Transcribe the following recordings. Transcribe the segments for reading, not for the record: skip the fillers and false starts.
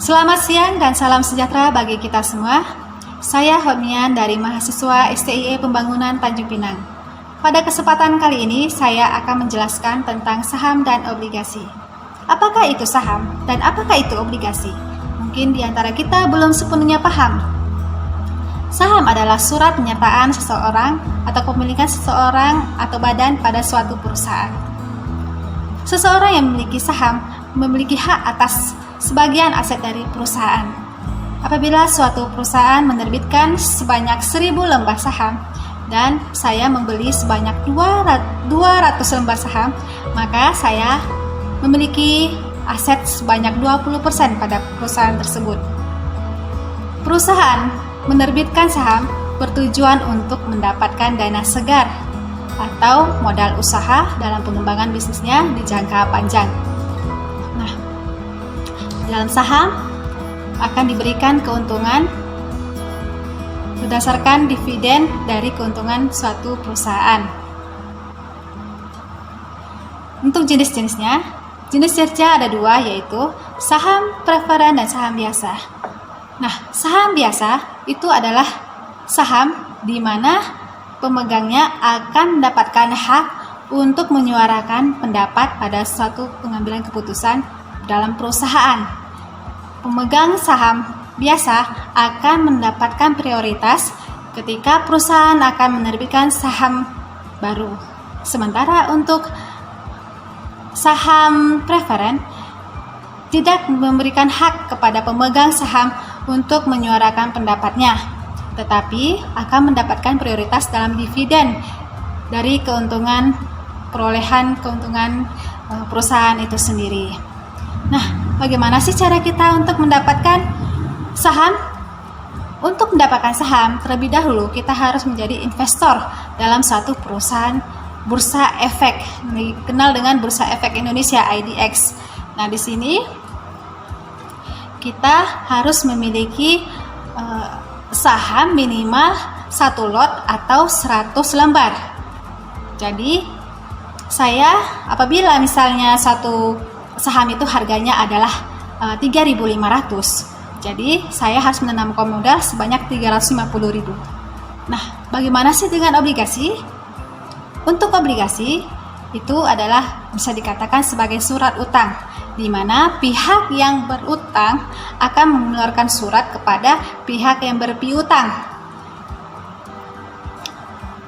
Selamat siang dan salam sejahtera bagi kita semua. Saya Hotmian dari mahasiswa STIE Pembangunan Tanjung Pinang. Pada kesempatan kali ini, saya akan menjelaskan tentang saham dan obligasi. Apakah itu saham dan apakah itu obligasi? Mungkin di antara kita belum sepenuhnya paham. Saham adalah surat penyertaan seseorang atau kepemilikan seseorang atau badan pada suatu perusahaan. Seseorang yang memiliki saham memiliki hak atas sebagian aset dari perusahaan. Apabila suatu perusahaan menerbitkan sebanyak 1000 lembar saham dan saya membeli sebanyak 200 lembar saham, maka saya memiliki aset sebanyak 20% pada perusahaan tersebut. Perusahaan menerbitkan saham bertujuan untuk mendapatkan dana segar atau modal usaha dalam pengembangan bisnisnya di jangka panjang. Nah, dalam saham akan diberikan keuntungan berdasarkan dividen dari keuntungan suatu perusahaan. Untuk jenis-jenisnya, jenis kerja ada dua, yaitu saham preferen dan saham biasa. Nah, saham biasa itu adalah saham di mana pemegangnya akan mendapatkan hak untuk menyuarakan pendapat pada suatu pengambilan keputusan dalam perusahaan. Pemegang saham biasa akan mendapatkan prioritas ketika perusahaan akan menerbitkan saham baru. Sementara untuk saham preferen tidak memberikan hak kepada pemegang saham untuk menyuarakan pendapatnya, tetapi akan mendapatkan prioritas dalam dividen dari keuntungan perolehan keuntungan perusahaan itu sendiri. Nah, bagaimana sih cara kita untuk mendapatkan saham? Untuk mendapatkan saham, terlebih dahulu kita harus menjadi investor dalam suatu perusahaan bursa efek, dikenal dengan Bursa Efek Indonesia (IDX). Nah, di sini kita harus memiliki saham minimal 1 lot atau 100 lembar. Jadi, saya apabila misalnya satu saham itu harganya adalah 3.500, jadi saya harus menanamkan modal sebanyak 350.000. Nah, bagaimana sih dengan obligasi? Untuk obligasi itu adalah bisa dikatakan sebagai surat utang, di mana pihak yang berutang akan mengeluarkan surat kepada pihak yang berpiutang.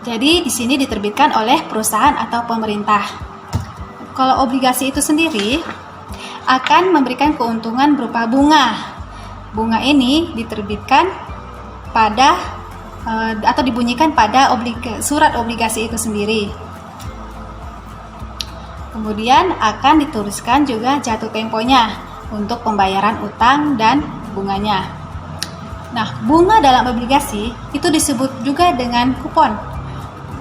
Jadi di sini diterbitkan oleh perusahaan atau pemerintah. Kalau obligasi itu sendiri akan memberikan keuntungan berupa bunga. Bunga ini diterbitkan pada atau dibunyikan pada surat obligasi itu sendiri. Kemudian akan dituliskan juga jatuh temponya untuk pembayaran utang dan bunganya. Nah, bunga dalam obligasi itu disebut juga dengan kupon.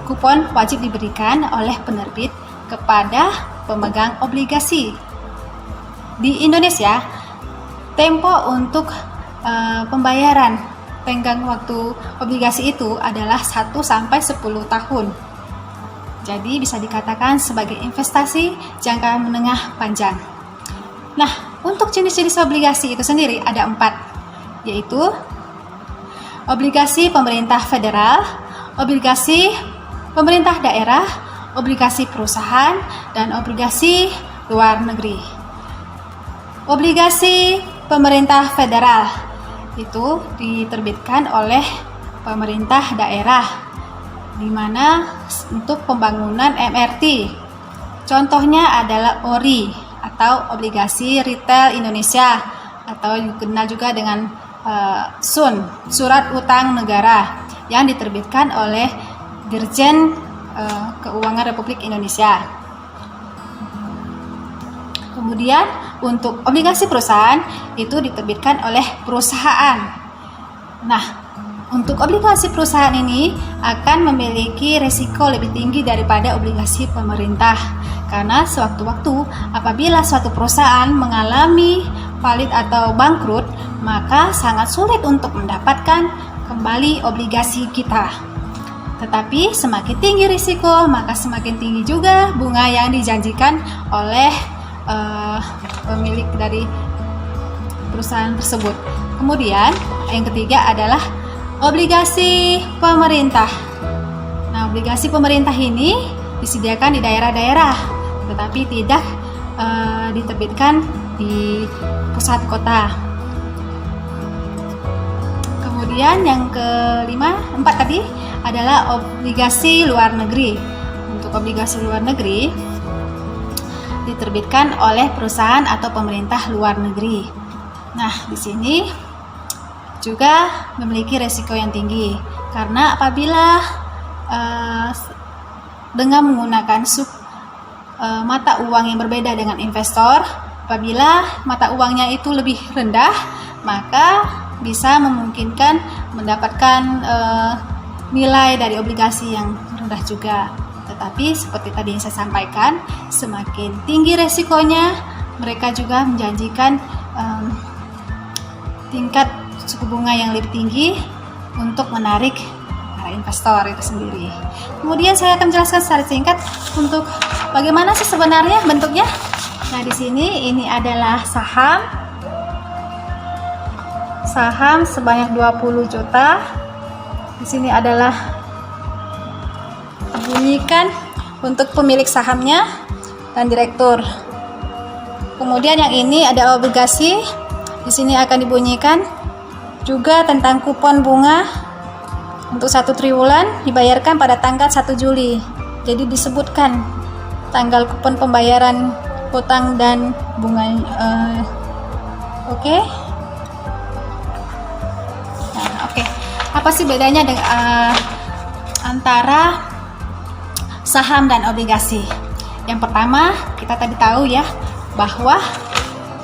Kupon wajib diberikan oleh penerbit kepada pemegang obligasi. Di Indonesia, tempo untuk pembayaran tenggang waktu obligasi itu adalah 1 sampai 10 tahun. Jadi bisa dikatakan sebagai investasi jangka menengah panjang. Nah, untuk jenis-jenis obligasi itu sendiri ada 4, yaitu obligasi pemerintah federal, obligasi pemerintah daerah, obligasi perusahaan, dan obligasi luar negeri. Obligasi pemerintah federal itu diterbitkan oleh pemerintah daerah, di mana untuk pembangunan MRT. Contohnya adalah ORI atau Obligasi Retail Indonesia, atau dikenal juga dengan SUN, Surat Utang Negara, yang diterbitkan oleh Dirjen Keuangan Republik Indonesia. Kemudian untuk obligasi perusahaan itu diterbitkan oleh perusahaan. Nah, untuk obligasi perusahaan ini akan memiliki risiko lebih tinggi daripada obligasi pemerintah, karena sewaktu-waktu apabila suatu perusahaan mengalami falit atau bangkrut, maka sangat sulit untuk mendapatkan kembali obligasi kita. Tetapi semakin tinggi risiko, maka semakin tinggi juga bunga yang dijanjikan oleh pemilik dari perusahaan tersebut. Kemudian yang ketiga adalah obligasi pemerintah. Nah, obligasi pemerintah ini disediakan di daerah-daerah, tetapi tidak diterbitkan di pusat kota. Kemudian yang keempat tadi adalah obligasi luar negeri. Untuk obligasi luar negeri diterbitkan oleh perusahaan atau pemerintah luar negeri. Nah, di sini juga memiliki resiko yang tinggi karena apabila dengan menggunakan mata uang yang berbeda dengan investor, apabila mata uangnya itu lebih rendah, maka bisa memungkinkan mendapatkan nilai dari obligasi yang rendah juga. Tetapi seperti tadi yang saya sampaikan, semakin tinggi resikonya, mereka juga menjanjikan tingkat suku bunga yang lebih tinggi untuk menarik para investor itu sendiri. Kemudian saya akan menjelaskan secara singkat untuk bagaimana sih sebenarnya bentuknya. Nah, di sini ini adalah saham sebanyak 20 juta. Di sini adalah dibunyikan untuk pemilik sahamnya dan direktur. Kemudian yang ini ada obligasi. Di sini akan dibunyikan juga tentang kupon bunga untuk 1 triwulan dibayarkan pada tanggal 1 Juli. Jadi disebutkan tanggal kupon pembayaran hutang dan bunga. Oke. Nah, oke. Apa sih bedanya dengan antara saham dan obligasi? Yang pertama, kita tadi tahu ya bahwa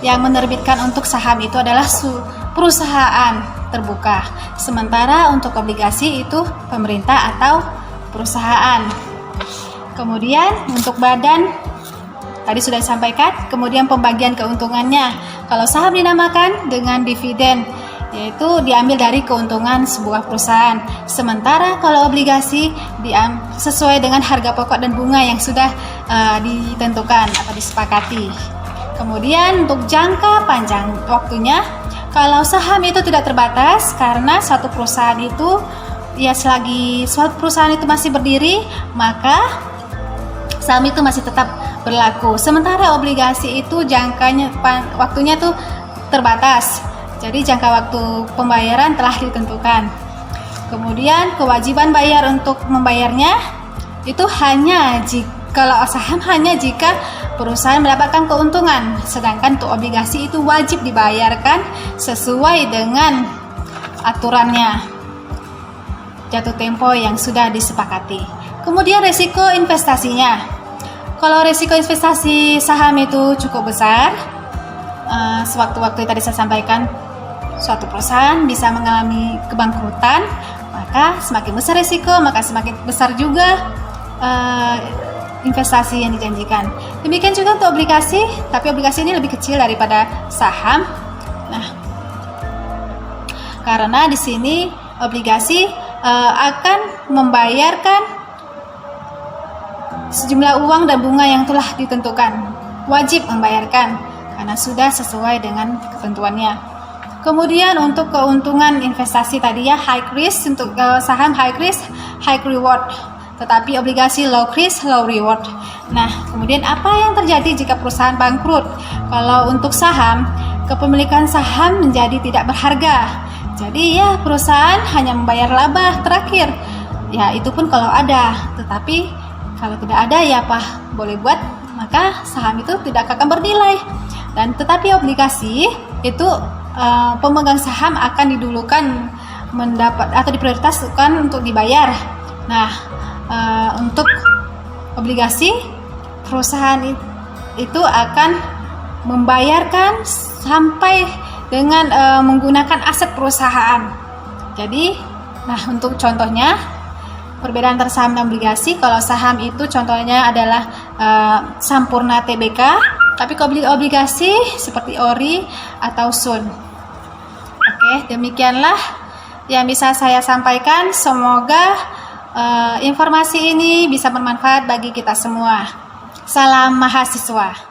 yang menerbitkan untuk saham itu adalah perusahaan terbuka, sementara untuk obligasi itu pemerintah atau perusahaan. Kemudian untuk badan tadi sudah disampaikan. Kemudian pembagian keuntungannya, kalau saham dinamakan dengan dividen, yaitu diambil dari keuntungan sebuah perusahaan, sementara kalau obligasi sesuai dengan harga pokok dan bunga yang sudah ditentukan atau disepakati. Kemudian untuk jangka panjang waktunya, kalau saham itu tidak terbatas karena suatu perusahaan itu selagi suatu perusahaan itu masih berdiri, maka saham itu masih tetap berlaku. Sementara obligasi itu waktunya tuh terbatas. Jadi jangka waktu pembayaran telah ditentukan. Kemudian kewajiban bayar untuk membayarnya itu kalau saham hanya jika perusahaan mendapatkan keuntungan, sedangkan untuk obligasi itu wajib dibayarkan sesuai dengan aturannya, jatuh tempo yang sudah disepakati. Kemudian risiko investasinya. Kalau risiko investasi saham itu cukup besar, sewaktu-waktu tadi saya sampaikan, suatu perusahaan bisa mengalami kebangkrutan, maka semakin besar risiko, maka semakin besar juga investasi yang dijanjikan. Demikian juga untuk obligasi, tapi obligasi ini lebih kecil daripada saham. Nah, karena di sini obligasi akan membayarkan sejumlah uang dan bunga yang telah ditentukan, wajib membayarkan karena sudah sesuai dengan ketentuannya. Kemudian untuk keuntungan investasi tadi ya, high risk, untuk saham high risk, high reward. Tetapi obligasi low risk, low reward. Nah, kemudian apa yang terjadi jika perusahaan bangkrut? Kalau untuk saham, kepemilikan saham menjadi tidak berharga. Jadi ya perusahaan hanya membayar laba terakhir. Ya itu pun kalau ada. Tetapi kalau tidak ada ya apa boleh buat, maka saham itu tidak akan bernilai. Dan tetapi obligasi itu pemegang saham akan didulukan mendapat atau diprioritaskan untuk dibayar. Nah, untuk obligasi perusahaan itu akan membayarkan sampai dengan menggunakan aset perusahaan. Jadi, nah untuk contohnya perbedaan antara saham dan obligasi, kalau saham itu contohnya adalah Sampurna Tbk, tapi obligasi seperti Ori atau Sun. Oke, demikianlah yang bisa saya sampaikan. Semoga informasi ini bisa bermanfaat bagi kita semua. Salam mahasiswa.